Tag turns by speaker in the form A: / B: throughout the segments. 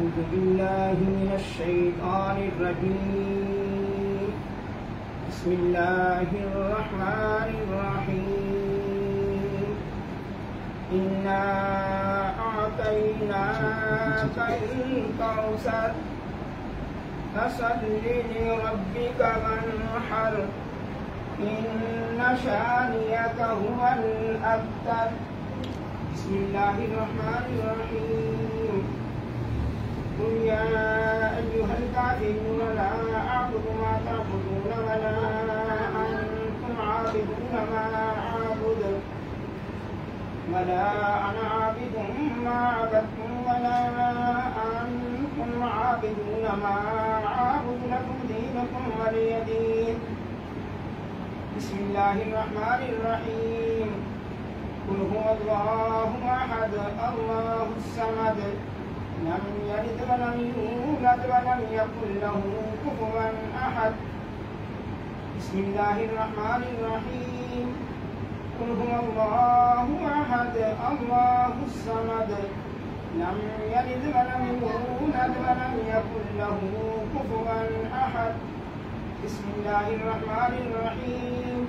A: أعوذ بالله من الشيطان الرجيم. بسم الله الرحمن الرحيم. إنا أعطيناك الكوثر فصل لربك وانحر إن شانئك هو الأبتر. بسم الله الرحمن الرحيم. قل يا أيها الكافرون لا أعبد ما تعبدون ولا أنتم عابدون ما أعبد ولا أنا عابد ما عبدتم ولا أنتم عابدون ما أعبد لكم دينكم ولي دين. بسم الله الرحمن الرحيم. قل هو الله أحد الله الصمد لم يلد ولم يولد ولم يكن له كفوا أحد. بسم الله الرحمن الرحيم. قل هو الله أحد الله الصمد لم يلد ولم يولد ولم يكن له كفوا أحد. بسم الله الرحمن الرحيم.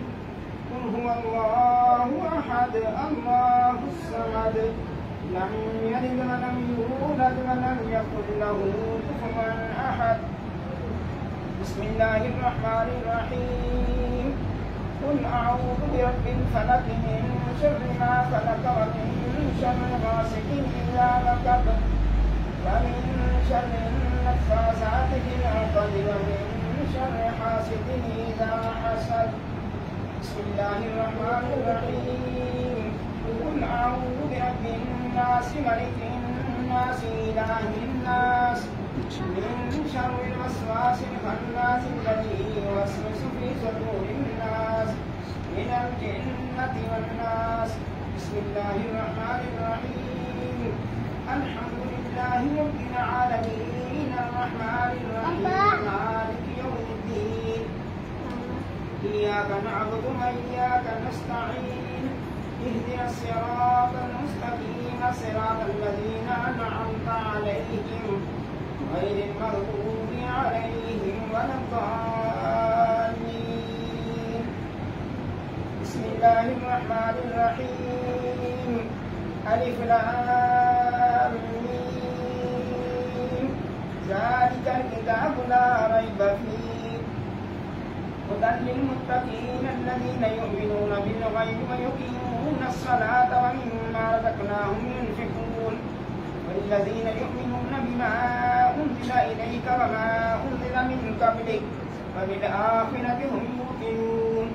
A: قل هو الله أحد الله الصمد لم يلد ولم يولد ولم يكن له كفوا أحد. بسم الله الرحمن الرحيم. قل أعوذ برب الفلق من شر ما خلق ومن شر غاسق إذا وقب ومن شر النفاثات في العقد ومن شر حاسد إذا حسد. بسم الله الرحمن الرحيم. قل أعوذ برب الناس ملك الناس إله الناس من شر الوسواس الخناس الذي يوسوس في صدور الناس من الجنة والناس. بسم الله الرحمن الرحيم. الحمد لله رب العالمين الرحمن الرحيم مالك يوم الدين إياك نعبد وإياك نستعين اهدنا الصراط المستقيم صراط الذين أنعمت عليهم غير المغضوب عليهم ولا الضالين. بسم الله الرحمن الرحيم. ألف لام ميم ذلك الكتاب لا ريب فيه هدى للمتقين الذين يؤمنون بالغيب ويقيمون الصلاة ومما رزقناهم ينفقون والذين يؤمنون بما أنزل إليك وما أنزل من قبلك وبالآخرة هم يوقنون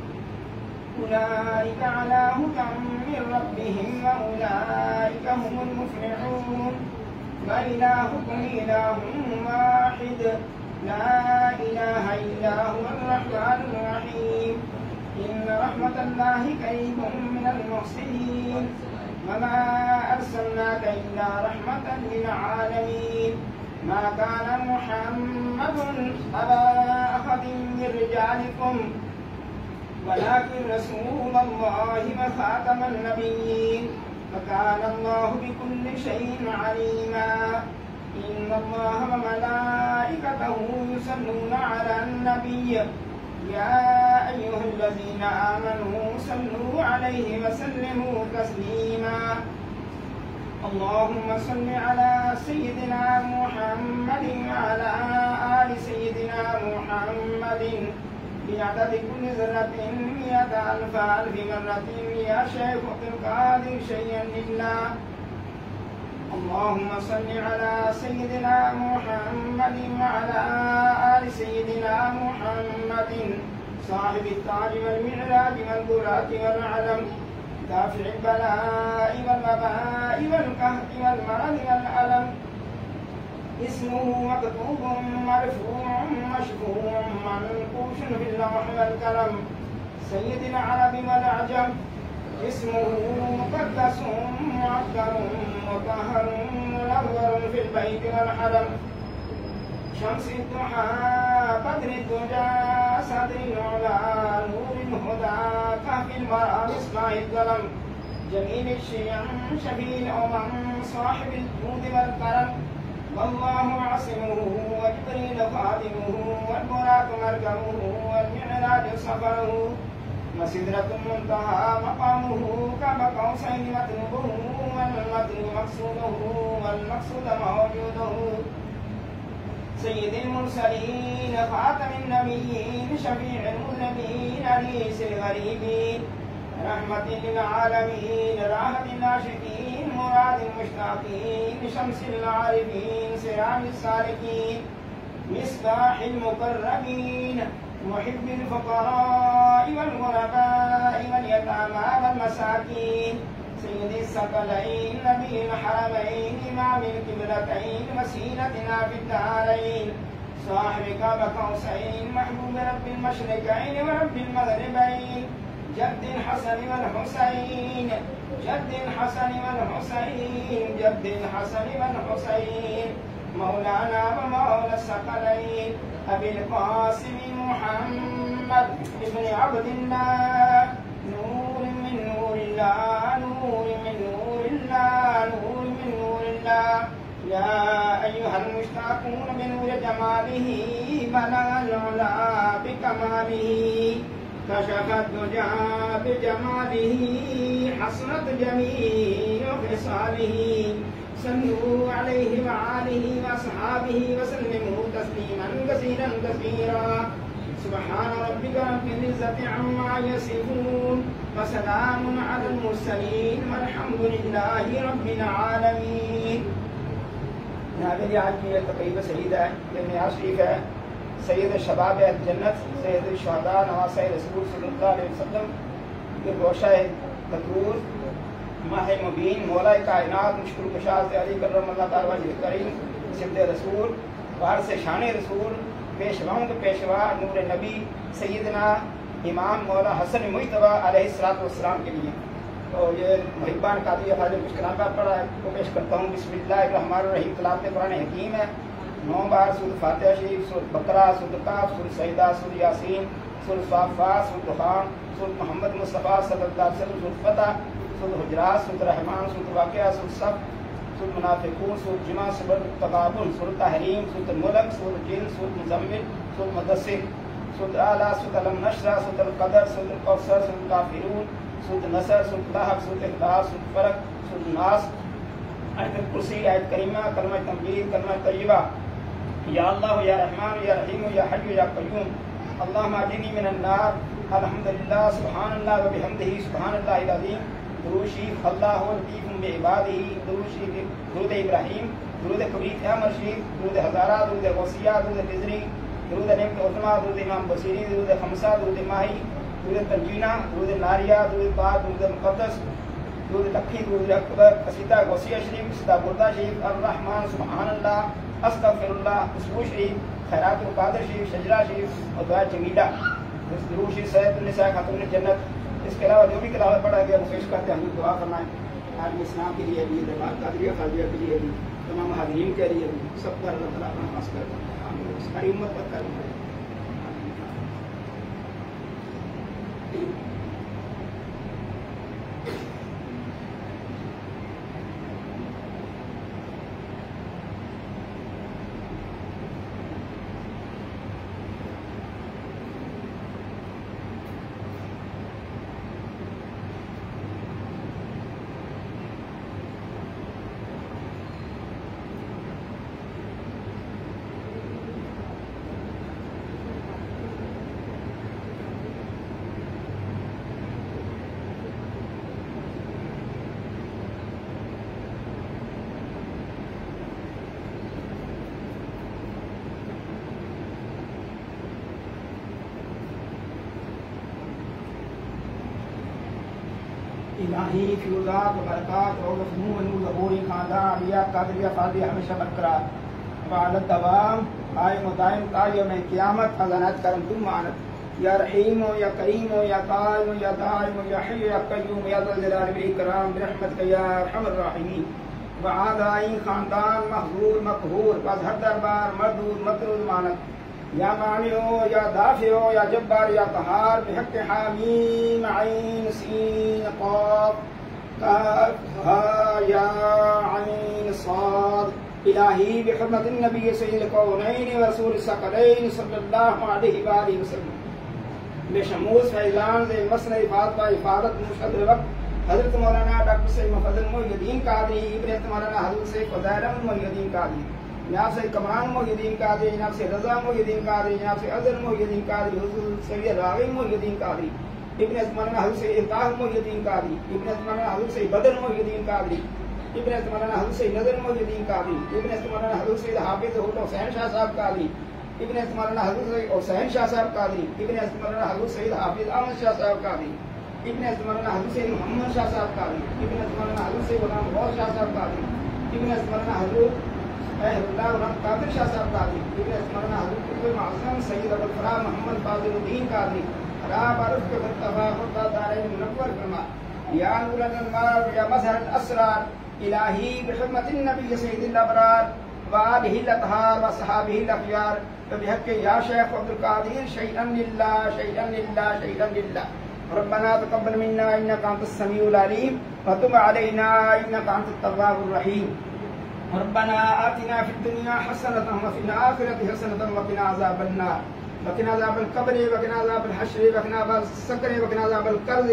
A: أولئك على هدى من ربهم وأولئك هم المفلحون. وإلهكم إله واحد لا إله إلا هو الرحمن الرحيم. إن رحمة الله قريب من المحسنين وما أرسلناك إلا رحمة للعالمين. ما كان محمد أبا أحد من رجالكم ولكن رسول الله وخاتم النبيين وكان الله بكل شيء عليما. إن الله وملائكته يصلون على النبي يا أيها الذين آمنوا صلوا عليه وسلموا تسليما. اللهم صل على سيدنا محمد وعلى آل سيدنا محمد بعدد كل ذرة 100,000 مرة يا شيخ عبد القادر شيئا لله. اللهم صل على سيدنا محمد وعلى آل سيدنا محمد صاحب التاج والمعراج والبراق والعلم دافع البلاء والوباء والقهر والمرض والألم. اسمه مكتوب مرفوع مشفوع منقوش في اللوح والقلم سيد العرب والعجم. اسمه مقدس معطر مطهر منور في البيت والحرم. شمس الضحى بدر الدجى صدر العلا نور الهدى كهف المرأة مصباح الظلم جميل الشيم شفيع الأمم صاحب الجود والكرم والله عاصمه وجبريل خادمه والبراق مركبه والمعراج سفره وسدرة المنتهى مقامه كما قوسين مطلوبه والمطلوب مقصوده والمقصود موجوده سيد المرسلين خاتم النبيين شفيع المذنبين أنيس الغريبين رحمة للعالمين راحة العاشقين مراد المشتاقين شمس العارفين سراج السالكين مصباح المقربين محب الفقراء والغرباء واليتامى والمساكين سيد الثقلين نبي الحرمين إمام القبلتين وسيلتنا في الدارين صاحب كعب قوسين محبوب رب المشرقين ورب المغربين جد الحسن والحسين جد الحسن والحسين جد الحسن والحسين مولانا ومولى الثقلين أبي القاسم محمد ابن عبد الله نور من نور الله نور من نور الله نور من نور الله يا أيها المشتاقون بنور جماله بلغ العلا بكماله كشف الدجى بجماله حسنت جميع خصاله صلوا عليه وآله وأصحابه وسلموا تسليما كثيرا كثيرا سبحان ربك رب العزة عما يصفون وسلام على المرسلين والحمد لله رب العالمين. नाज़रीन, आज की यह तक़रीब सईद है, ये नया शरीफ है सैयद शबाब जन्नत सैयद शुहदा नवासे रसूल सल्लल्लाहु अलैहि वसल्लम के रोशा तकरूर माह मुबीन मौला कायनात मुश्किल कुशाद अली करमल्लाहु तआला वजह करीम सिद्दे रसूल बाहर से शान रसूल पेशवाओं के पेशवा नूर नबी सैयदना इमाम मौला हसन मुज्तबा अलैहिस्सलातु वस्सलाम के लिए तो ये मुहिब्बान कादी हाजिर कुछ कलाम पढ़ा को पेश करता हूँ। बिस्मिल्लाहिर्रहमानिर्रहीम। तलावत कुरान हकीम है 9 बार सूरत फातिहा शरीफ, सूरत बकरा, सूरत काफ, सूरत सईदा, सूरत यासीन, सूरत साफ़ात, सूरत दुखान, सूरत मोहम्मद मुस्तफ़ा सल्लल्लाहु अलैहि वसल्लम, सूरत फतह, सूरत हुजरात, सूरत रहमान, सूरत वाक़िया, सूरत सफ, सूरत मुनाफ़िकून, सूरत जुमा, सूरत तग़ाबुन, सूरत तहरीम, सूरत मुल्क, सूरत जिन, सूरत मुज़म्मिल, सूरत मुद्दस्सिर, सूरत आला, सूरत अलम नशरा, सूरत अल-क़दर, सूरत कौसर, सूरत काफ़िरून, सूरत नसर, सूरत लहब, सूरत इख़लास, सूरत फलक, सूरत नास, आयतुल कुर्सी, आयत करीमा, कलमा तमजीद, कलमा तय्यबा। या अल्लाह या रहमान या रहीम या हय्यु या क़य्यूम अल्लाहुम्मा अजनी मिनन नार अल्हम्दुलिल्लाह सुब्हानल्लाह व बिहम्दिही सुब्हानल्लाहिल अज़ीम। दुरूद शरीफ अल्लाहु लतीफ़ुम बिइबादिही, दुरूद शरीफ, दुरूद इब्राहीम, दुरूद कबीर अहमद शरीफ, दुरूद हज़ारा, दुरूद गौसिया, दुरूद बिज़री, दुरूद नेमत उज़्मा, दुरूद इमाम बसीरी, दुरूद खमसा, दुरूद माही, दुरूद तंजीना, दुरूद नारिया, दुरूद पाक, दुरूद मुक़द्दस, दुरूद लखी, दुरूद अकबर, कसीदा गौसिया शरीफ, कसीदा बुर्दा शरीफ, अर्रहमान सुब्हानल्लाह, अस्तग़फिरुल्लाह, खुशबू शरीफ, खैरातुल क़ादिर शरीफ, शजरा शरीफ और दुआ जमीला, दुरूद शरीफ सैयदुन निसा खातून जन्नत। इसके अलावा जो भी तिलावत पढ़ा गया वो पेश करते हैं, दुआ करना है आलम इस्लाम के लिए भी, दरबार कादरिया खादिया के लिए भी, तमाम हाज़रीन के लिए भी, सब पर अल्लाह तआला अपना खास करता है। सारी उम्मत पर करना है। इलाही फिरोजात व बरकात और फ़नून नूर ज़बूरी खानदान अलिया कादरिया फादिया हमेशा बरकरार वालत दवाम कायम व दायम कायम क़यामत अज़नत करम तुम मानत या रहीम या करीम या कायम या दायम या हय्य या क़य्यूम या ज़ल जलाल वल इकराम बिरहमतिक या अरहमर राहिमीन। व आदाई खानदान महजूर मक़हूर बस हर दरबार मरदूद मतरूद मानत या मानिओ या दाफिओ या जब्बार या क़हार बिहक़्क़ हामीम ऐन सीन क़ाफ काफ हा या ऐन साद इलाही बिहुर्मतिन नबी सय्यिदिल कौनैन व रसूलिस सकलैन सल्लल्लाहु अलैहि व आलिहि वसल्लम बेशमूस फैज़ान से मसनद फातिमा इफादत मुशअब वक्त हजरत मौलाना डॉक्टर सैयद मुफद्दल मोइनुद्दीन कादरी इब्न मौलाना हजरत सैयद फज़ाइल अहमद मोइनुद्दीन कादरी, जनाब से कमरान मोइनुद्दीन कादरी, जनाब से रज़ा मोइनुद्दीन कादरी, जनाब से अज़हर मोइनुद्दीन कादरी, हुज़ूर सैयद राग़ी मोइनुद्दीन कादरी, इब्न मौलाना हजरत सैयद इल्ताह मोइनुद्दीन कादरी, इब्न मौलाना हजरत सैयद बदर मोइनुद्दीन कादरी, इब्न मौलाना हजरत सैयद नज़र मोइनुद्दीन कादरी, इब्न मौलाना हजरत सैयद हाफिज़ हुसैन शाह साहब कादरी, इब्न मौलाना हजरत सैयद हुसैन शाह साहब कादरी, इब्न मौलाना हजरत सैयद हाफिज़ अहमद शाह साहब कादरी, इब्न मौलाना हजरत सैयद मोहम्मद शाह साहब कादरी, इब्न मौलाना हजरत सैयद गुलाम गौस शाह साहब कादरी, इब्न मौलाना हजरत अहरुल्लाह कादिर शाह साहब कादरी, इब्न मौलाना हजरत कुतुब आज़म सैयद अबुल फराह मोहम्मद फाज़िलुद्दीन कादरी, राब अरफ के मुस्तफा खुदा दारैन मुनव्वर फरमा, या नूरुल अनवार या मज़हरुल असरार, इलाही बिहुर्मतिन नबी सय्यिदिल अबरार व आलिहिल अतहार व सहाबिहिल अखयार बिहक़्क़ि या शेख अब्दुल कादिर शैअन लिल्लाह शैअन लिल्लाह शैअन लिल्लाह। रब्बना तक़ब्बल मिन्ना इन्नका अंतस समीउल अलीम व तुब अलैना इन्नका अंतत तव्वाबुर रहीम। रब्बना आतिना फिद दुनिया हसनतन व फिल आखिरति हसनतन व क़िना अज़ाबन नार व क़िना अज़ाबल क़ब्र व क़िना अज़ाबल हश्र व क़िना अज़ाबल सकर व क़िना अज़ाबल कर्ज़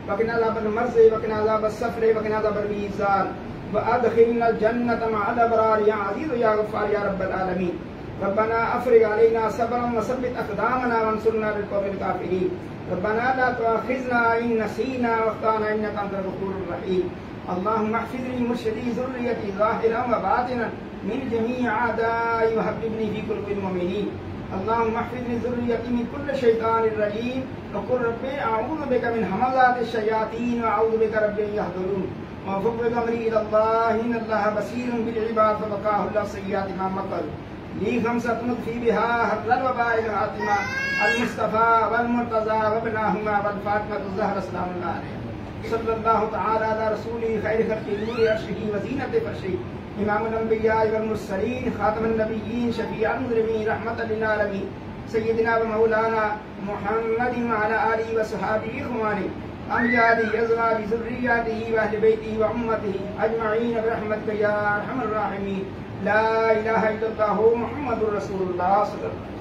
A: व क़िना अज़ाबल मर्ज़ व क़िना अज़ाबल सफ़र व क़िना अज़ाबल मीज़ान व अदखिलना जन्नत मअल अबरार या अज़ीज़ या गफ़्फ़ार या रब्बल आलमीन। रब्बना अफ़रिग़ अलैना सब्रन व सब्बित अक़दामना वंसुरना अलल क़ौमिल काफ़िरीन। रब्बना ला तुआख़िज़ना इन नसीना व अख़्ताना इन्नका अंतल गफ़ूरुर रहीम। अल्लाहुम्मा अहफ़िज़ मुर्शिदी ज़ुर्रियती ज़ाहिरन व बातिनन मिन जमीइ अअदाई व हब्बिबनी फ़ी क़ुलूबिल मुमिनीन। अल्लाहुम्मा अहफ़िज़ ज़ुर्रियती मिन कुल्लि शैतानिर रजीम व क़ुल रब्बि अऊज़ु बिका मिन हमाज़ातिश शयातीन व अऊज़ु बिका रब्बि अन यहज़ुरून। वफ़व्विज़ अम्री इलल्लाह इन्नल्लाह बसीरुन बिल इबाद फ़वक़ाहु अल्लाहु सय्यिआति मा मकरू। ली ख़म्सतुन नुत्फ़ी बिहा हर्रल वबाइल आतिमा अल मुस्तफ़ा वल मुर्तज़ा व इब्नाहुमा वल फ़ातिमतु ज़हरा सलामुल्लाह अलैहा सल्लल्लाहु तआला अला रसूली खैरि ख़ल्क़ि नूरि अर्शिही व ज़ीनति फ़र्शिही इमामुल अंबिया वल मुरसलीन ख़ातमुन नबिय्यीन शफ़ीअल मुज़निबीन रहमतल लिल आलमीन सय्यिदना व मौलाना मुहम्मदिन व अला आलिहि व सहाबिहि इख़्वानी अमजादी अज़वाजी ज़ुर्रिय्यतिही व अहलि बैतिही व उम्मतिही अजमईन बिरहमतिका या अरहमर राहिमीन। ला इलाहा इल्लल्लाह मुहम्मदुर रसूलुल्लाह सल्लल्लाहु अलैहि वसल्लम।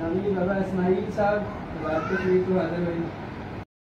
B: नामी बाबा इस्माइल साहब बात को हाजिर हुई।